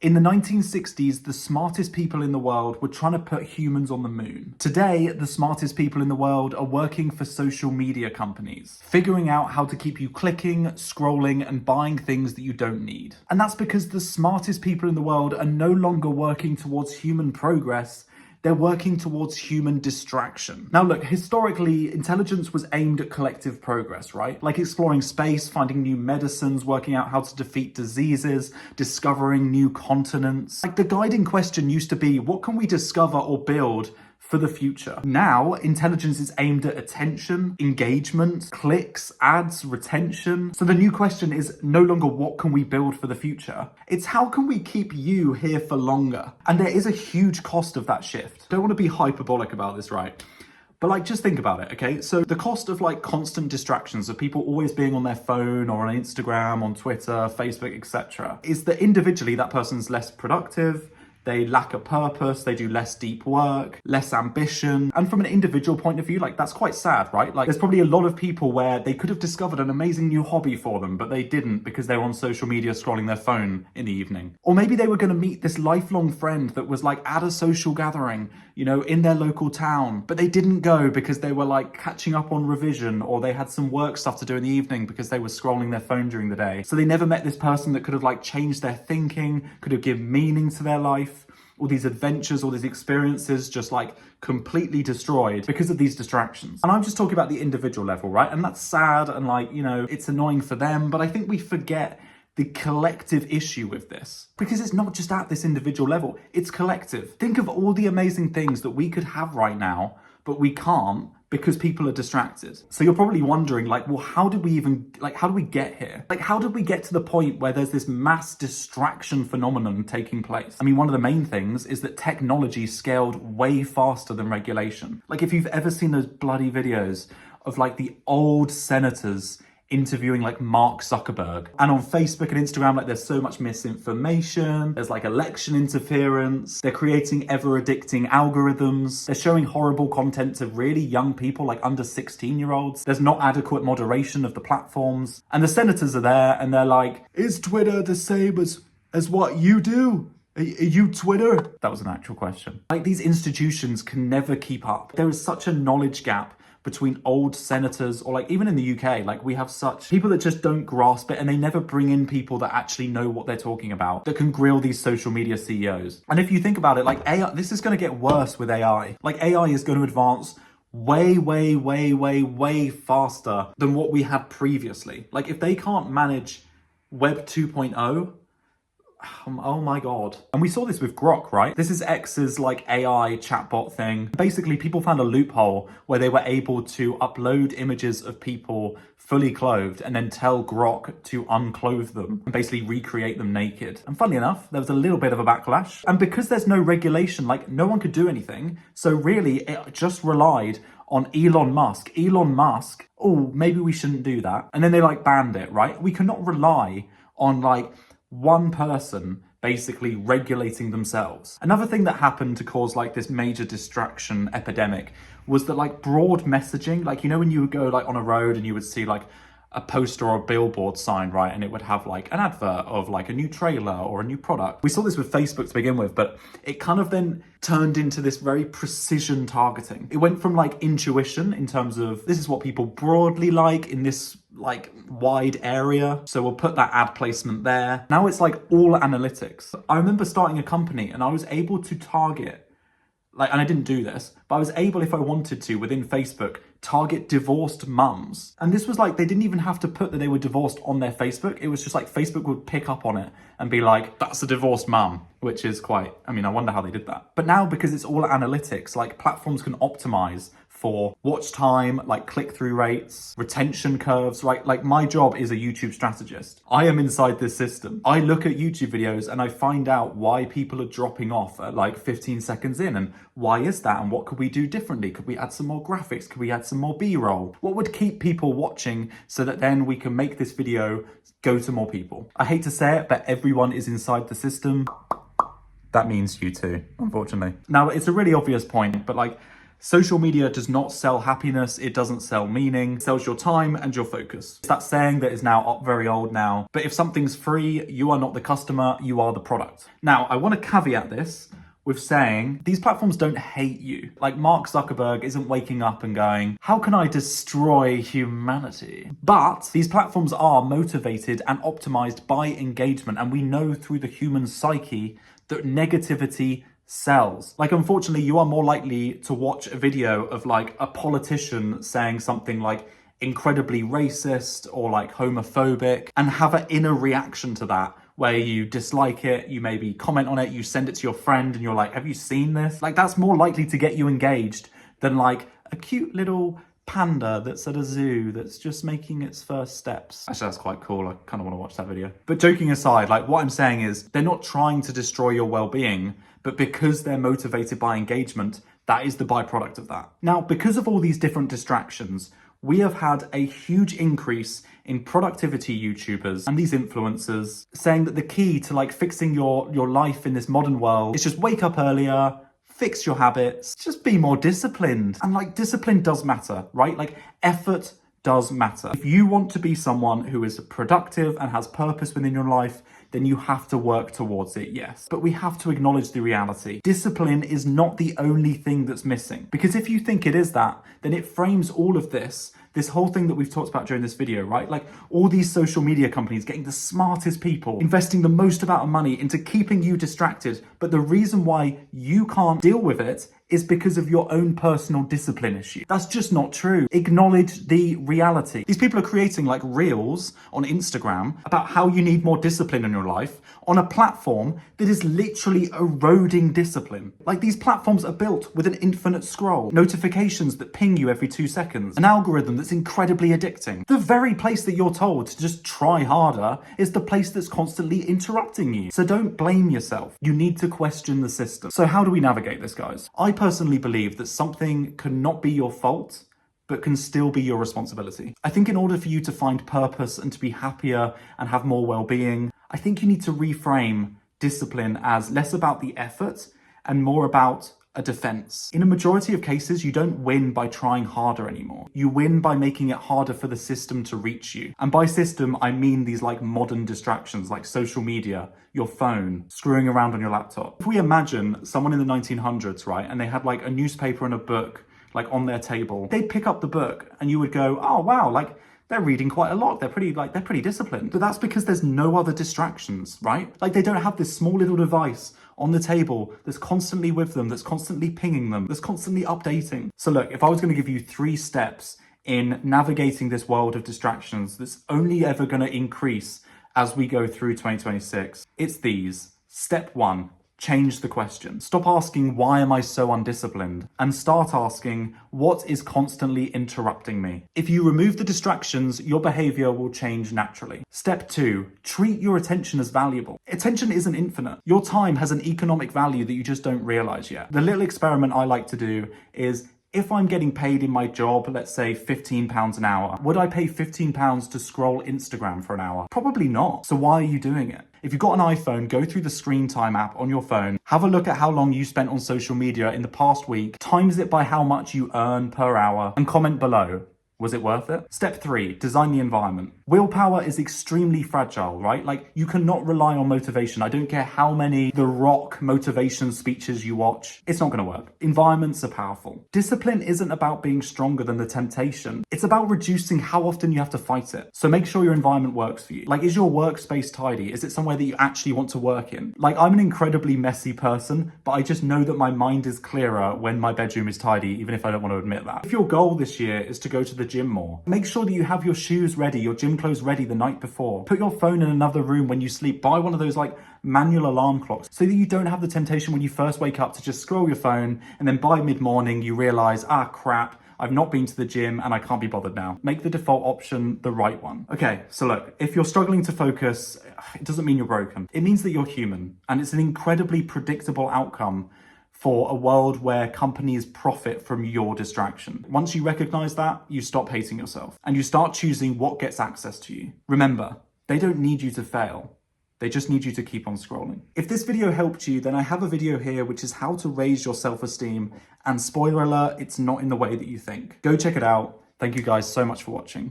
In the 1960s, the smartest people in the world were trying to put humans on the moon. Today, the smartest people in the world are working for social media companies, figuring out how to keep you clicking, scrolling, and buying things that you don't need. And that's because the smartest people in the world are no longer working towards human progress, they're working towards human distraction. Now look, historically, intelligence was aimed at collective progress, right? Like exploring space, finding new medicines, working out how to defeat diseases, discovering new continents. Like the guiding question used to be, what can we discover or build for the future? Now, intelligence is aimed at attention, engagement, clicks, ads, retention. So the new question is no longer what can we build for the future? It's how can we keep you here for longer? And there is a huge cost of that shift. Don't want to be hyperbolic about this, right? But like, just think about it, okay? So the cost of like constant distractions of people always being on their phone or on Instagram, on Twitter, Facebook, etc., is that individually that person's less productive, they lack a purpose, they do less deep work, less ambition. And from an individual point of view, like that's quite sad, right? Like there's probably a lot of people where they could have discovered an amazing new hobby for them, but they didn't because they were on social media scrolling their phone in the evening. Or maybe they were going to meet this lifelong friend that was like at a social gathering, you know, in their local town, but they didn't go because they were like catching up on revision, or they had some work stuff to do in the evening because they were scrolling their phone during the day. So they never met this person that could have like changed their thinking, could have given meaning to their life. All these adventures, all these experiences just like completely destroyed because of these distractions. And I'm just talking about the individual level, right? And that's sad and like, you know, it's annoying for them, but I think we forget the collective issue with this, because it's not just at this individual level, it's collective. Think of all the amazing things that we could have right now, but we can't because people are distracted. So you're probably wondering like, well, how did we get here? Like, how did we get to the point where there's this mass distraction phenomenon taking place? I mean, one of the main things is that technology scaled way faster than regulation. Like if you've ever seen those bloody videos of like the old senators interviewing like Mark Zuckerberg, and on Facebook and Instagram, like there's so much misinformation, there's like election interference, they're creating ever addicting algorithms, they're showing horrible content to really young people, like under 16-year-olds, there's not adequate moderation of the platforms, and the senators are there and they're like, is Twitter the same as what you do? Are you Twitter? That was an actual question. Like these institutions can never keep up. There is such a knowledge gap between old senators, or like even in the UK, like we have such people that just don't grasp it, and they never bring in people that actually know what they're talking about, that can grill these social media CEOs. And if you think about it, like AI, this is going to get worse with AI. Like AI is going to advance way faster than what we had previously. Like if they can't manage Web 2.0, oh my God. And we saw this with Grok, right? This is X's like AI chatbot thing. Basically, people found a loophole where they were able to upload images of people fully clothed and then tell Grok to unclothe them and basically recreate them naked. And funnily enough, there was a little bit of a backlash. And because there's no regulation, like no one could do anything. So really, it just relied on Elon Musk. Elon Musk, oh, maybe we shouldn't do that. And then they like banned it, right? We cannot rely on like one person basically regulating themselves. Another thing that happened to cause like this major distraction epidemic was that like broad messaging, like, you know, when you would go like on a road and you would see like a poster or a billboard sign, right? And it would have like an advert of like a new trailer or a new product. We saw this with Facebook to begin with, but it kind of then turned into this very precision targeting. It went from like intuition in terms of this is what people broadly like in this like wide area, so we'll put that ad placement there. Now it's like all analytics. I remember starting a company and I was able to target, like, and I didn't do this, but I was able, if I wanted to, within Facebook, target divorced mums. And this was like, they didn't even have to put that they were divorced on their Facebook. It was just like Facebook would pick up on it and be like, that's a divorced mum, which is quite, I mean, I wonder how they did that. But now, because it's all analytics, like platforms can optimize for watch time, like click-through rates, retention curves, right? Like my job is a YouTube strategist. I am inside this system. I look at YouTube videos and I find out why people are dropping off at like 15 seconds in, and why is that? And what could we do differently? Could we add some more graphics? Could we add some more B-roll? What would keep people watching so that then we can make this video go to more people? I hate to say it, but everyone is inside the system. That means you too, unfortunately. Now, it's a really obvious point, but like, Social media does not sell happiness, it doesn't sell meaning, it sells your time and your focus. It's that saying that is now very old now, but if something's free, you are not the customer, you are the product. Now, I want to caveat this with saying these platforms don't hate you. Like Mark Zuckerberg isn't waking up and going, how can I destroy humanity? But these platforms are motivated and optimized by engagement, and we know through the human psyche that negativity sells. Like, unfortunately, you are more likely to watch a video of like a politician saying something like incredibly racist or like homophobic and have an inner reaction to that where you dislike it, you maybe comment on it, you send it to your friend and you're like, have you seen this? Like, that's more likely to get you engaged than like a cute little panda that's at a zoo that's just making its first steps. Actually, that's quite cool. I kind of want to watch that video. But joking aside, like what I'm saying is they're not trying to destroy your well-being, but because they're motivated by engagement, that is the byproduct of that. Now, because of all these different distractions, we have had a huge increase in productivity YouTubers and these influencers saying that the key to like fixing your life in this modern world is just wake up earlier, fix your habits, just be more disciplined. And like discipline does matter, right? Like effort does matter. If you want to be someone who is productive and has purpose within your life, then you have to work towards it, yes. But we have to acknowledge the reality. Discipline is not the only thing that's missing. Because if you think it is that, then it frames all of this whole thing that we've talked about during this video, right? Like all these social media companies getting the smartest people, investing the most amount of money into keeping you distracted. But the reason why you can't deal with it is because of your own personal discipline issue. That's just not true. Acknowledge the reality. These people are creating like reels on Instagram about how you need more discipline in your life on a platform that is literally eroding discipline. Like these platforms are built with an infinite scroll, notifications that ping you every 2 seconds, an algorithm that's incredibly addicting. The very place that you're told to just try harder is the place that's constantly interrupting you. So don't blame yourself. You need to question the system. So how do we navigate this, guys? I personally believe that something cannot be your fault, but can still be your responsibility. I think in order for you to find purpose and to be happier and have more well-being, I think you need to reframe discipline as less about the effort and more about a defense. In a majority of cases, you don't win by trying harder anymore. You win by making it harder for the system to reach you. And by system, I mean these like modern distractions like social media, your phone, screwing around on your laptop. If we imagine someone in the 1900s, right, and they had like a newspaper and a book like on their table, they'd pick up the book and you would go, oh wow, like they're reading quite a lot. They're pretty disciplined. But that's because there's no other distractions, right? Like they don't have this small little device on the table that's constantly with them, that's constantly pinging them, that's constantly updating. So look, if I was going to give you 3 steps in navigating this world of distractions that's only ever going to increase as we go through 2026, it's these. Step 1. Change the question. Stop asking, why am I so undisciplined? And start asking, what is constantly interrupting me? If you remove the distractions, your behavior will change naturally. Step 2, treat your attention as valuable. Attention isn't infinite. Your time has an economic value that you just don't realize yet. The little experiment I like to do is, if I'm getting paid in my job, let's say £15 an hour, would I pay £15 to scroll Instagram for an hour? Probably not. So why are you doing it? If you've got an iPhone, go through the screen time app on your phone, have a look at how long you spent on social media in the past week, times it by how much you earn per hour, and comment below. Was it worth it? Step 3, design the environment. Willpower is extremely fragile, right? Like you cannot rely on motivation. I don't care how many The Rock motivation speeches you watch. It's not going to work. Environments are powerful. Discipline isn't about being stronger than the temptation. It's about reducing how often you have to fight it. So make sure your environment works for you. Like, is your workspace tidy? Is it somewhere that you actually want to work in? Like, I'm an incredibly messy person, but I just know that my mind is clearer when my bedroom is tidy, even if I don't want to admit that. If your goal this year is to go to the gym more, make sure that you have your shoes ready, your gym clothes ready the night before. Put your phone in another room when you sleep. Buy one of those like manual alarm clocks so that you don't have the temptation when you first wake up to just scroll your phone and then by mid-morning you realize, ah crap, I've not been to the gym and I can't be bothered now. Make the default option the right one. Okay, so look, if you're struggling to focus, it doesn't mean you're broken. It means that you're human, and it's an incredibly predictable outcome for a world where companies profit from your distraction. Once you recognize that, you stop hating yourself and you start choosing what gets access to you. Remember, they don't need you to fail. They just need you to keep on scrolling. If this video helped you, then I have a video here which is how to raise your self-esteem, and spoiler alert, it's not in the way that you think. Go check it out. Thank you guys so much for watching.